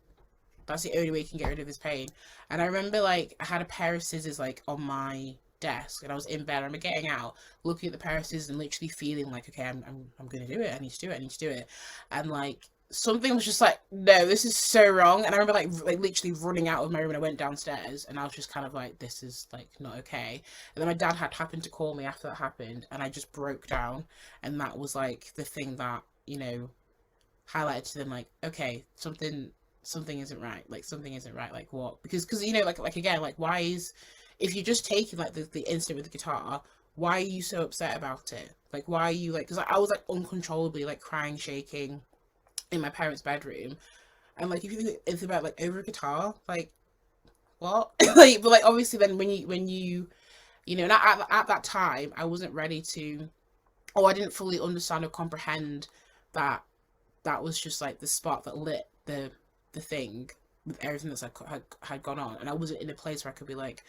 That's the only way you can get rid of this pain. And I remember like I had a pair of scissors like on my desk, and I was in bed. I remember getting out, looking at the pair of scissors, and literally feeling like, okay, I'm gonna do it. I need to do it. I need to do it. And like something was just like, no, this is so wrong. And I remember like literally running out of my room, and I went downstairs, and I was just kind of like, this is like not okay. And then my dad had happened to call me after that happened, and I just broke down, and that was like the thing that highlighted to them like, okay, something isn't right. Like something isn't right. Like what? Because like again, like why is if you're just taking like the incident with the guitar, why are you so upset about it? Like why are you like? Because I was like uncontrollably like crying, shaking in my parents' bedroom, and like if you think about like over a guitar, like what? Like but like obviously then and at that time I wasn't ready to, or I didn't fully understand or comprehend that that was just like the spark that lit the thing with everything that's like had gone on, and I wasn't in a place where I could be like,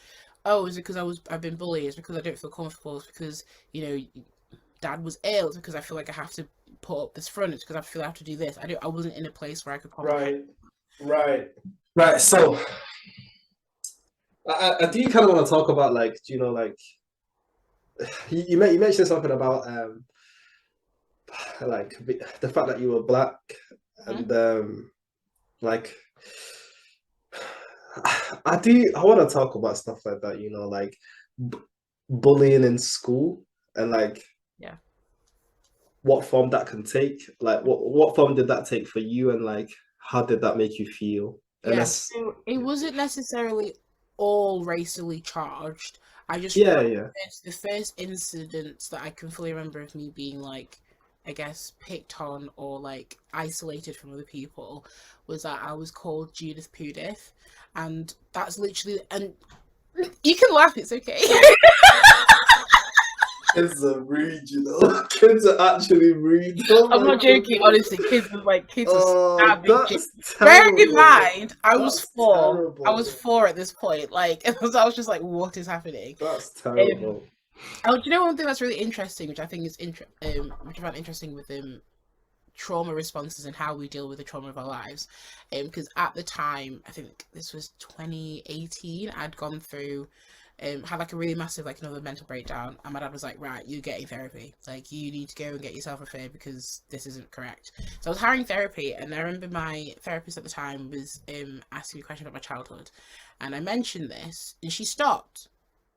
oh, is it because I've been bullied? It's because I don't feel comfortable. It's because, you know, dad was ill. It's because I feel like I have to put up this front. It's because I feel I have to do this. I wasn't in a place where I could comprehend. Right. So I do kind of want to talk about, like, do you know, like, you mentioned something about like the fact that you were black, and like, I want to talk about stuff like that, you know, like bullying in school, and like, Yeah. what form that can take. Like, what form did that take for you, and like, how did that make you feel? And Yeah, that's so it wasn't necessarily all racially charged. I just yeah, remember yeah. the first incidents that I can fully remember of me being like, I guess, picked on or like isolated from other people was that I was called Judith, and that's literally, and you can laugh, it's okay. Kids are rude, you know. Kids are actually rude. Oh I'm my not joking, goodness. honestly. Kids are Oh, savage. that's Bearing in terrible. mind, I was That's 4. I was terrible. 4 at this point. Like, I was just like, what is happening? That's Um, terrible. oh, do you know one thing that's really interesting, which I think is which I found interesting with trauma responses and how we deal with the trauma of our lives, because at the time, I think this was 2018, I'd gone through had like a really massive, like, another mental breakdown, and my dad was like, right, you're getting therapy, like, you need to go and get yourself referred because this isn't correct. So I was hiring therapy, and I remember my therapist at the time was asking me questions about my childhood, and I mentioned this, and she stopped.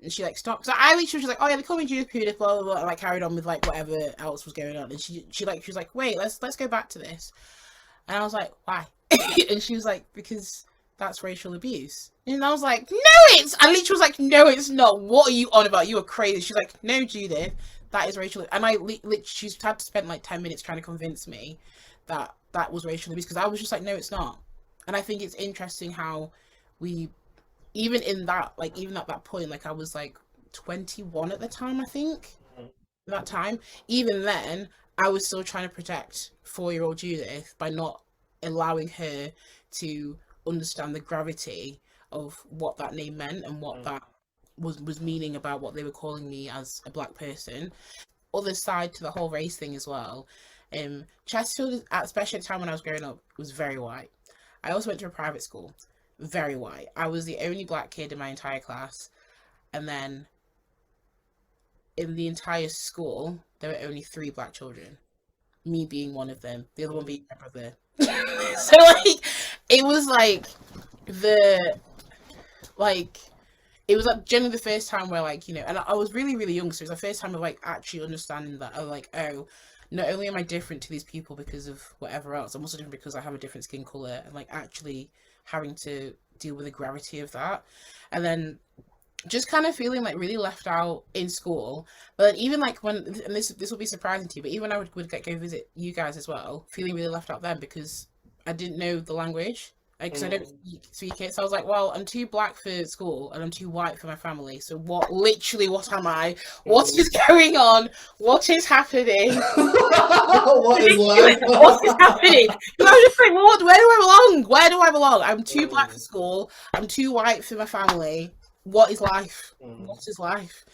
And she like stopped. So I literally was like, "Oh yeah, they call me Judith, blah blah blah," and like carried on with like whatever else was going on. And she was like, "Wait, let's go back to this." And I was like, "Why?" And she was like, "Because that's racial abuse." And I was like, "No, it's." I literally was like, "No, it's not. What are you on about? You are crazy." She's like, "No, Judith, that is racial." And I literally, she's had to spend like 10 minutes trying to convince me that that was racial abuse, because I was just like, "No, it's not." And I think it's interesting how we, even in that, like, even at that point, like, I was like 21 at the time, I think, that time, even then, I was still trying to protect 4-year-old Judith by not allowing her to understand the gravity of what that name meant and what that was meaning about what they were calling me as a black person. Other side to the whole race thing as well. Chesterfield, especially at the time when I was growing up, was very white. I also went to a private school, very white. I was the only black kid in my entire class, and then in the entire school, there were only 3 black children. Me being one of them, the other one being my brother. So like, it was like the like it was like generally the first time where, like, you know, and I was really really young, so it was the first time of like actually understanding that, oh, like, oh, not only am I different to these people because of whatever else, I'm also different because I have a different skin color, and like actually having to deal with the gravity of that, and then just kind of feeling like really left out in school. But even like when, and this will be surprising to you, but even when I would go visit you guys as well, feeling really left out then because I didn't know the language, because I don't speak it. So I was like, well, I'm too black for school and I'm too white for my family. So what am I? What is going on? What is happening? What is life? What is happening? Because I was just like, well, where do I belong? Where do I belong? I'm too black for school. I'm too white for my family. What is life? What is life?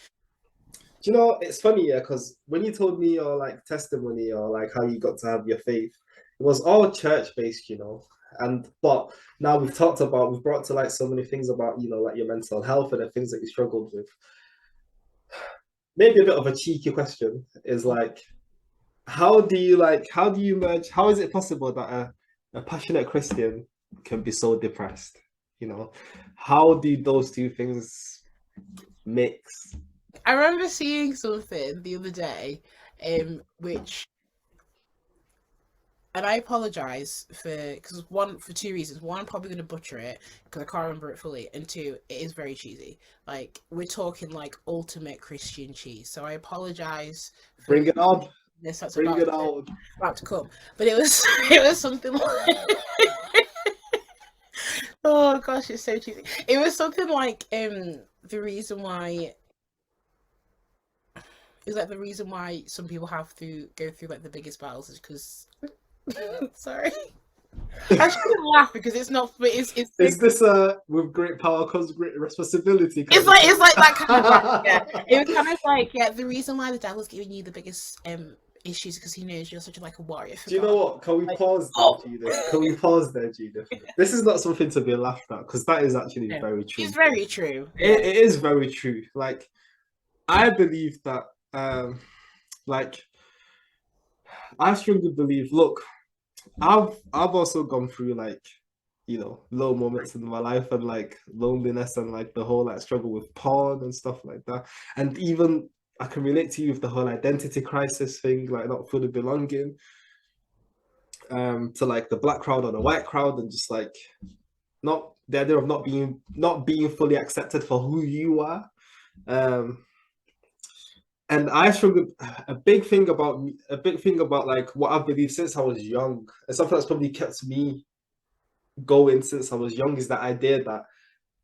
Do you know, it's funny, yeah, because when you told me your like testimony, or like how you got to have your faith, it was all church based, you know. And but now we've brought to light so many things about, you know, like your mental health and the things that you struggled with. Maybe a bit of a cheeky question is like, how do you merge? How is it possible that a passionate Christian can be so depressed? You know, how do those two things mix? I remember seeing something the other day, which, and I apologize because for 2 reasons. One, I'm probably going to butcher it because I can't remember it fully, and 2, it is very cheesy. Like, we're talking like ultimate Christian cheese. So I apologize for Bring it on. this. That's Bring it on. about to come. But it was it was something like, oh gosh, it's so cheesy. It was something like the reason why. Is like the reason why some people have to go through like the biggest battles is because sorry. I shouldn't laugh because it's not. But it's so, Is this with great power comes great responsibility kind of it's thing? like that kind of like, yeah. It was kind of like, yeah. The reason why the devil's giving you the biggest issues because he knows you're such a, like a warrior for Do you know God. what? Can we Like, pause there, oh, Judith? Can we pause there, Judith? This is not something to be laughed at because that is actually no, very true. it's very true. It, Yeah, it is very true. Like I believe that, like I strongly believe. Look, I've also gone through like low moments in my life and like loneliness and like the whole like struggle with porn and stuff like that. And even I can relate to you with the whole identity crisis thing, like not fully belonging to like the black crowd or the white crowd and just like not the idea of not being fully accepted for who you are. Um and I struggle a big thing about like what I've believed since I was young, and something that's probably kept me going since I was young is that idea that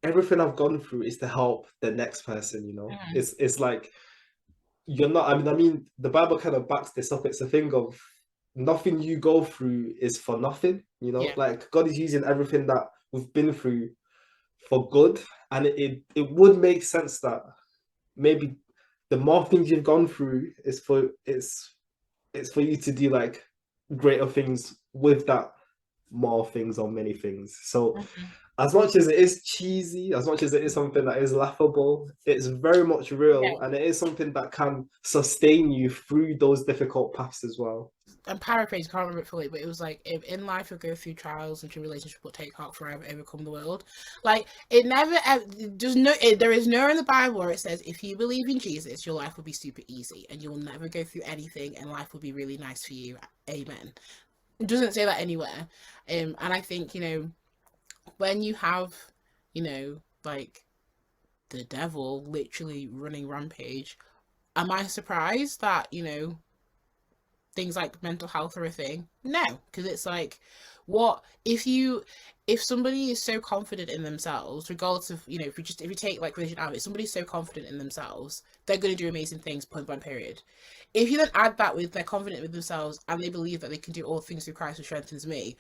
everything I've gone through is to help the next person, you know. mm, It's like you're not I mean the Bible kind of backs this up. It's a thing of nothing you go through is for nothing, you know? yeah, Like God is using everything that we've been through for good. And it would make sense that maybe the more things you've gone through is for it's for you to do like greater things with that more things or many things. So mm, as much as it is cheesy, as much as it is something that is laughable, it's very much real, yeah. and it is something that can sustain you through those difficult paths as well. I'm paraphrasing, can't remember it fully, but it was like, if in life you'll go through trials and tribulations, will take heart forever, overcome the world. Like it never, there's no, there is nowhere in the Bible where it says if you believe in Jesus, your life will be super easy and you'll never go through anything and life will be really nice for you. Amen. It doesn't say that anywhere. And I think when you have, like the devil literally running rampage, am I surprised that things like mental health are a thing? No, because it's like, what if somebody is so confident in themselves, regardless of if you take like religion out of it, somebody's so confident in themselves, they're going to do amazing things. Point blank. Period. If you then add that with they're confident with themselves and they believe that they can do all things through Christ who strengthens me,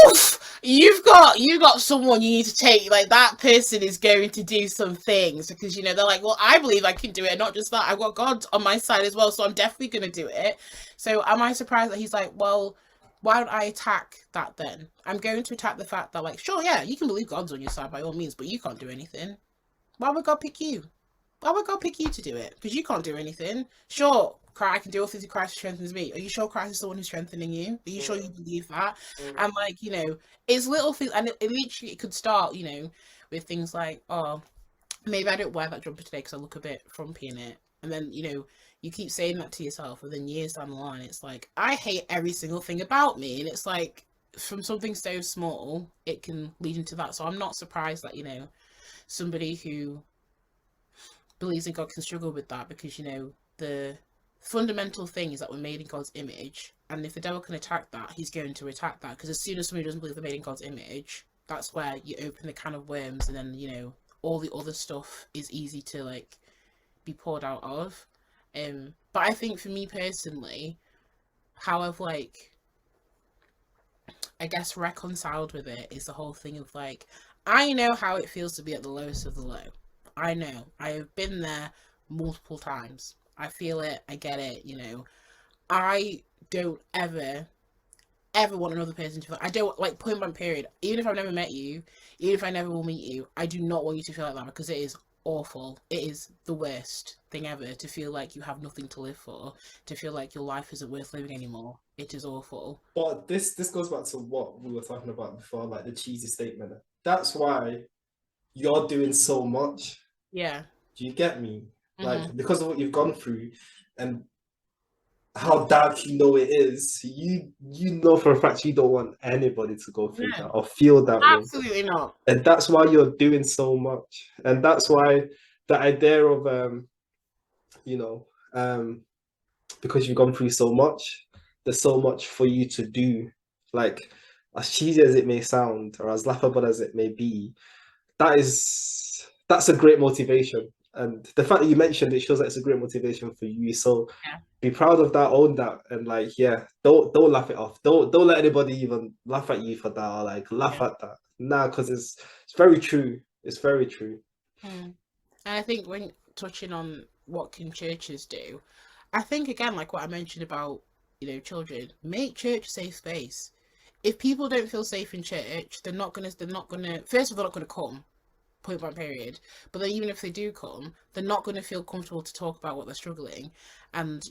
oof, you've got someone you need to take. Like that person is going to do some things because they're like, well, I believe I can do it. And not just that, I've got God on my side as well, so I'm definitely going to do it. So am I surprised that he's like, well, why don't I attack that then? I'm going to attack the fact that, like, sure, yeah, you can believe God's on your side by all means, but you can't do anything. Why would God pick you? Why would God pick you to do it? Because you can't do anything. Sure, I can do all things through Christ who strengthens me. Are you sure Christ is the one who's strengthening you? Are you sure you believe that? And like, it's little things, and it literally it could start, with things like, oh, maybe I don't wear that jumper today because I look a bit frumpy in it. And then, you keep saying that to yourself, and then years down the line, it's like, I hate every single thing about me. And it's like, from something so small, it can lead into that. So I'm not surprised that, somebody who believes in God can struggle with that because, the fundamental thing is that we're made in God's image. And if the devil can attack that, he's going to attack that. Because as soon as somebody doesn't believe they're made in God's image, that's where you open the can of worms, and then, all the other stuff is easy to like be poured out of. But I think for me personally, how I've like I guess reconciled with it is the whole thing of like, I know how it feels to be at the lowest of the low. I know. I have been there multiple times. I feel it, I get it, I don't ever want another person to feel. I don't like point blank period. Even if I've never met you, even if I never will meet you, I do not want you to feel like that because it is awful. It is the worst thing ever to feel like you have nothing to live for, to feel like your life isn't worth living anymore. It is awful. But this goes back to what we were talking about before, like the cheesy statement. That's why you're doing so much. Yeah. Do you get me? Mm-hmm. Like because of what you've gone through and how dark it is, you know for a fact you don't want anybody to go through that No, or feel that way. absolutely not. And that's why you're doing so much. And that's why the idea of you know, because you've gone through so much, there's so much for you to do. Like as cheesy as it may sound or as laughable as it may be, that's a great motivation And the fact that you mentioned it shows that it's a great motivation for you. So Yeah. be proud of that, own that, and like, yeah, don't laugh it off. Don't let anybody even laugh at you for that or like laugh at that. Nah, because it's very true. It's very true. And I think when touching on what can churches do, I think again, like what I mentioned about, children, make church a safe space. If people don't feel safe in church, they're not gonna first of all, they're not gonna come, point blank period. But then even if they do come, they're not gonna feel comfortable to talk about what they're struggling. And,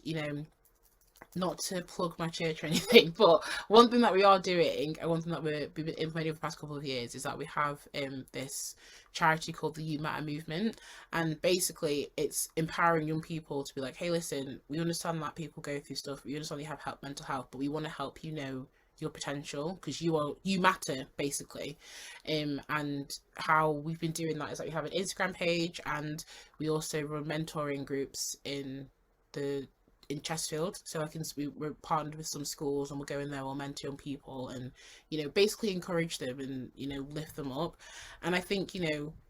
not to plug my church or anything, but one thing that we are doing, and one thing that we've been implementing for the past couple of years, is that we have this charity called the You Matter movement, and basically it's empowering young people to be like, hey, listen, we understand that people go through stuff, we understand you have mental health, but we want to help your potential, because you matter, basically. And how we've been doing that is that we have an Instagram page, and we also run mentoring groups in Chesterfield. So we're partnered with some schools, and we'll go in there, we'll mentor young people, and basically encourage them and lift them up. And I think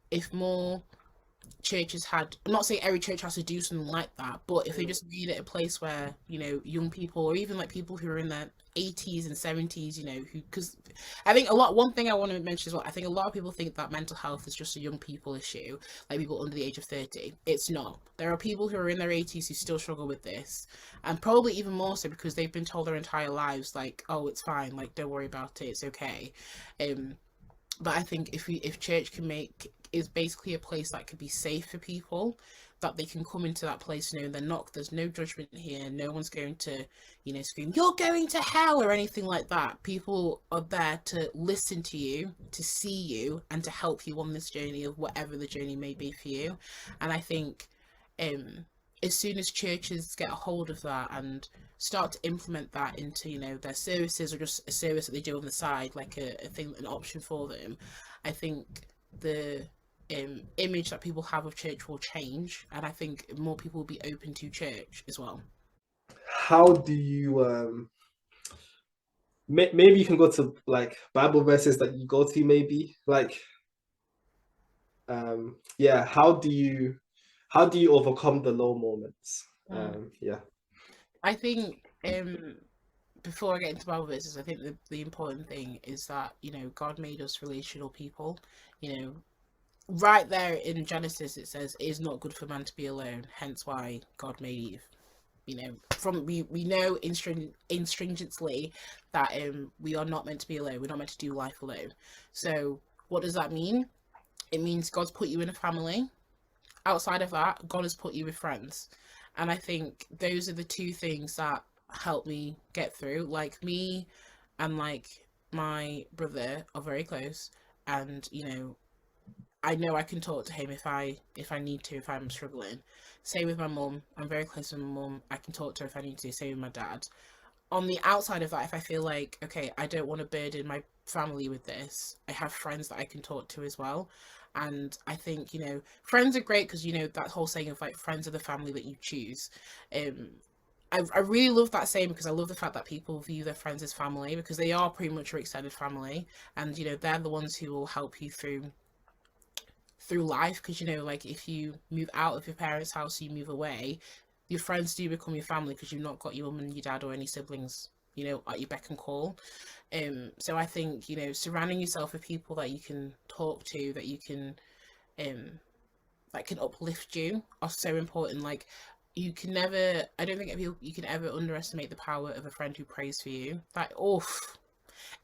if more churches had, I'm not saying every church has to do something like that, but if they just made it a place where young people, or even like people who are in their 80s and 70s, who, because I think one thing I want to mention as well, I think a lot of people think that mental health is just a young people issue, like people under the age of 30. It's not. There are people who are in their 80s who still struggle with this, and probably even more so because they've been told their entire lives, like, oh, it's fine, like, don't worry about it, it's okay. But I think if church is basically a place that could be safe for people, that they can come into that place knowing there's no judgment here, no one's going to scream, you're going to hell, or anything like that. People are there to listen to you, to see you, and to help you on this journey of whatever the journey may be for you. And I think as soon as churches get a hold of that and start to implement that into their services, or just a service that they do on the side, like a thing, an option for them, I think the image that people have of church will change, and I think more people will be open to church as well. How do you maybe you can go to like Bible verses that you go to, maybe like yeah, how do you overcome the low moments? Yeah. I think before I get into Bible verses, I think the important thing is that God made us relational people. Right there in Genesis it says it is not good for man to be alone, hence why God made Eve. We know instringently that we are not meant to be alone, we're not meant to do life alone. So what does that mean? It means God's put you in a family. Outside of that, God has put you with friends. And I think those are the two things that help me get through. Like, me and like my brother are very close, and I know I can talk to him if I need to, if I'm struggling. Same with my mum. I'm very close with my mum. I can talk to her if I need to. Same with my dad. On the outside of that, if I feel like, okay, I don't want to burden my family with this, I have friends that I can talk to as well. And I think, friends are great because, that whole saying of like, friends are the family that you choose. I really love that saying, because I love the fact that people view their friends as family, because they are pretty much your extended family. And, they're the ones who will help you through life, because like, if you move out of your parents' house, you move away, your friends do become your family, because you've not got your mum and your dad or any siblings at your beck and call. So I think surrounding yourself with people that you can talk to, that you can that can uplift you, are so important. Like, I don't think you can ever underestimate the power of a friend who prays for you. Like,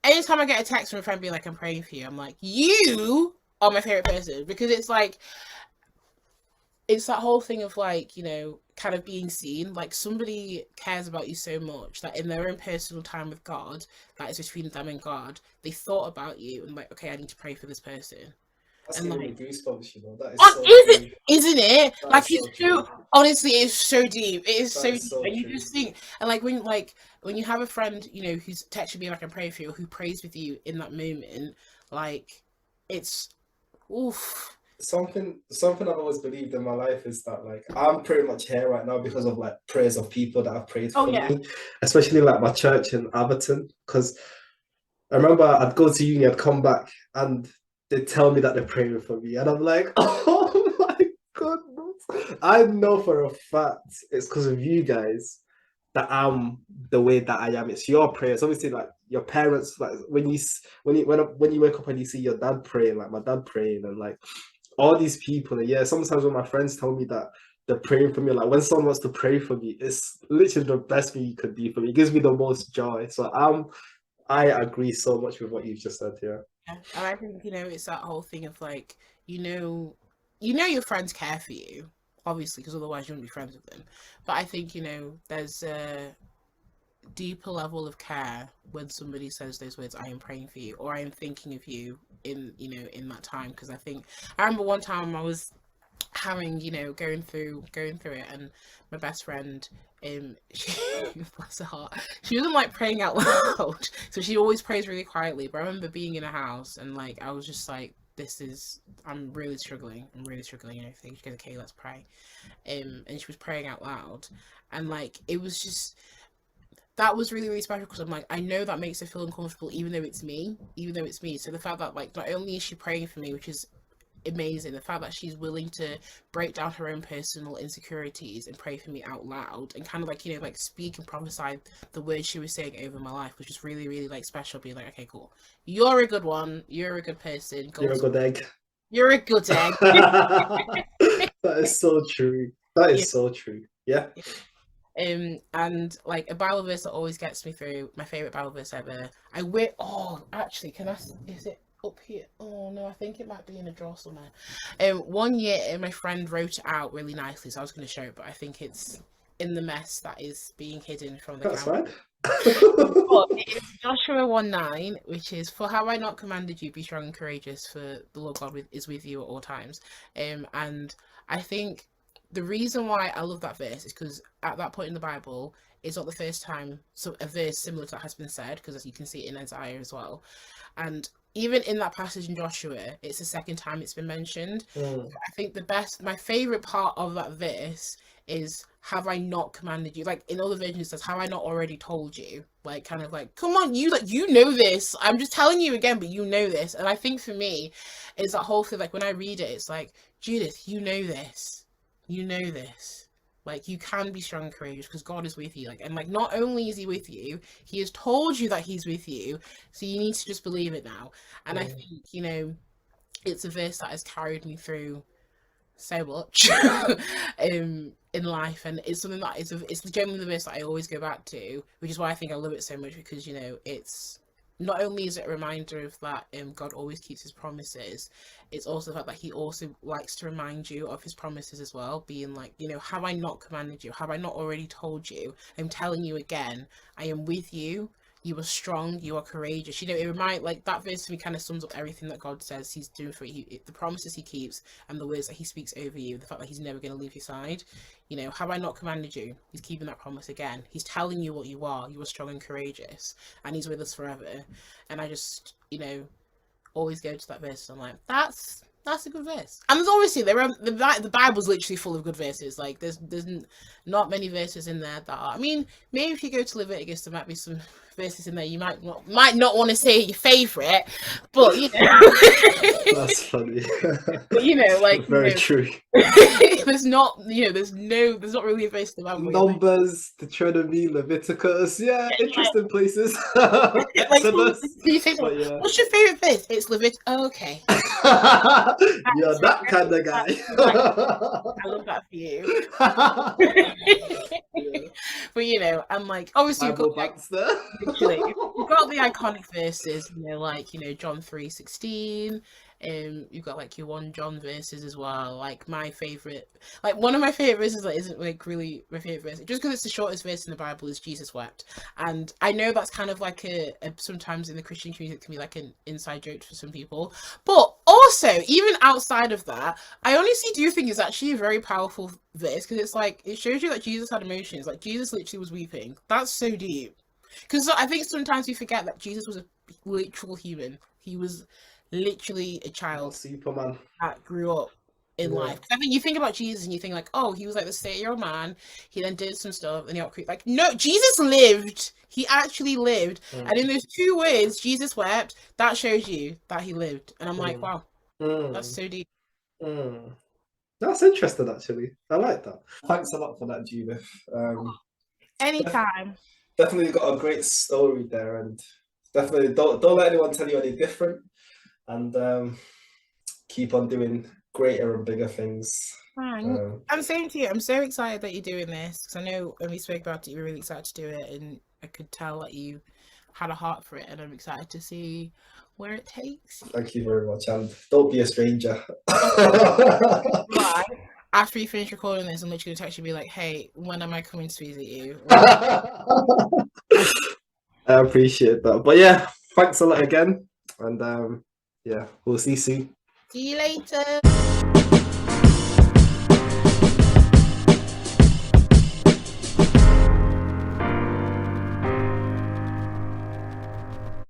anytime I get a text from a friend being like, I'm praying for you, I'm like, you are my favorite person, because it's like, it's that whole thing of like, kind of being seen. Like, somebody cares about you so much that in their own personal time with God, that is between them and God, they thought about you and like, okay, I need to pray for this person. That's And giving like, me goosebumps, that is so true. isn't it? That Like, is so it's true. so, honestly, it's so deep. It is That so is deep. so And you true. just think, and like when you have a friend, who's texting me like, I'm praying for you, or who prays with you in that moment, like, it's oof. Something I've always believed in my life is that like I'm pretty much here right now because of like prayers of people that have prayed Oh for yeah. me, especially like my church in Everton. Because I remember I'd go to uni, I'd come back, and they'd tell me that they're praying for me, and I'm like, oh my goodness. I know for a fact it's because of you guys that I'm the way that I am. It's your prayers. Obviously, like your parents, like when you wake up and you see your dad praying, like my dad praying, and like all these people. And yeah, sometimes when my friends tell me that they're praying for me, like when someone wants to pray for me, it's literally the best thing you could do for me. It gives me the most joy. So I agree so much with what you've just said here. Yeah. And I think, it's that whole thing of like, your friends care for you, obviously, because otherwise you wouldn't be friends with them. But I think, there's a deeper level of care when somebody says those words, I am praying for you, or I am thinking of you in that time. Because I remember one time I was having, going through it, and my best friend, she, bless her heart, she wasn't like praying out loud, so she always prays really quietly. But I remember being in a house and like I was just like, I'm really struggling, and everything. She goes, okay, let's pray. And she was praying out loud, and like it was just, that was really, really special, because I'm like, I know that makes her feel uncomfortable, even though it's me. So the fact that like not only is she praying for me, which is amazing, the fact that she's willing to break down her own personal insecurities and pray for me out loud, and kind of like, like speak and prophesy the words she was saying over my life, was just really, really like special. Being like, okay, cool, you're a good one, you're a good person, You're a good egg. You're a good egg. That is so true. That is so true. Yeah. And like a Bible verse that always gets me through, my favorite Bible verse ever. Actually, is it up here? Oh no, I think it might be in a drawer somewhere. One year my friend wrote it out really nicely, so I was going to show it, but I think it's in the mess that is being hidden from the camera. That's fine. But it is Joshua 1:9, which is, for have I not commanded you, be strong and courageous, for the Lord God is with you at all times. And I think the reason why I love that verse is because at that point in the Bible, it's not the first time a verse similar to that has been said, because as you can see in Isaiah as well. And even in that passage in Joshua, it's the second time it's been mentioned. I think my favorite part of that verse is, have I not commanded you? Like in other versions it says, have I not already told you? Like kind of like, come on, you know this. I'm just telling you again, but you know this. And I think for me, it's that whole thing, like when I read it, it's like, Judith, you know this. You know this. Like, you can be strong and courageous because God is with you. Like, and like, not only is he with you, he has told you that he's with you. So you need to just believe it now. And I think, it's a verse that has carried me through so much in life, and it's something that it's generally the verse that I always go back to, which is why I think I love it so much, because it's not only is it a reminder of that God always keeps his promises, it's also the fact that he also likes to remind you of his promises as well, being like, have I not commanded you? Have I not already told you? I'm telling you again, I am with you. You are strong, you are courageous. Like that verse to me kind of sums up everything that God says he's doing for you, the promises he keeps and the words that he speaks over you, the fact that he's never going to leave your side. Have I not commanded you? He's keeping that promise again. He's telling you what you are strong and courageous, and he's with us forever. And I just, always go to that verse and I'm like, that's a good verse. And there's obviously the Bible's literally full of good verses. Like there's not many verses in there that are, I mean, maybe if you go to Leviticus there might be some verses in there you might not want to say your favorite, but That's funny. But like very true. there's not really a verse in the Bible. Numbers, Deuteronomy, Leviticus, interesting places. Like, Exodus. you say, what's your favorite verse? It's Leviticus. Oh, okay. You're that kind of guy. I love that for you. But and like obviously you've got the iconic verses, like John 3:16. You've got like your 1 John verses as well. Like my favorite, like one of my favorite verses that isn't like really my favorite verse, just because it's the shortest verse in the Bible, is Jesus wept. And I know that's kind of like a sometimes in the Christian community it can be like an inside joke for some people, but also even outside of that, I honestly do think it's actually a very powerful verse, because it's like it shows you that Jesus had emotions. Like Jesus literally was weeping. That's so deep, because I think sometimes we forget that Jesus was a literal human. He was literally a child, Superman, that grew up in life. I think you think about Jesus and you think like, oh, he was like this 30-year-old man. He then did some stuff and he got like, no, Jesus lived. He actually lived. And in those 2 words, Jesus wept, that shows you that he lived. And I'm like, wow, that's so deep. That's interesting, actually. I like that. Thanks a lot for that, Judith. Anytime. Definitely got a great story there, and definitely don't let anyone tell you any different. And keep on doing greater and bigger things. I'm saying to you, I'm so excited that you're doing this because I know when we spoke about it, you were really excited to do it, and I could tell that you had a heart for it, and I'm excited to see where it takes you. Thank you very much, and don't be a stranger. Right. After you finish recording this, I'm literally going to text you and be like, hey, when am I coming to visit you? I appreciate that. But yeah, thanks a lot again. And yeah, we'll see you soon. See you later.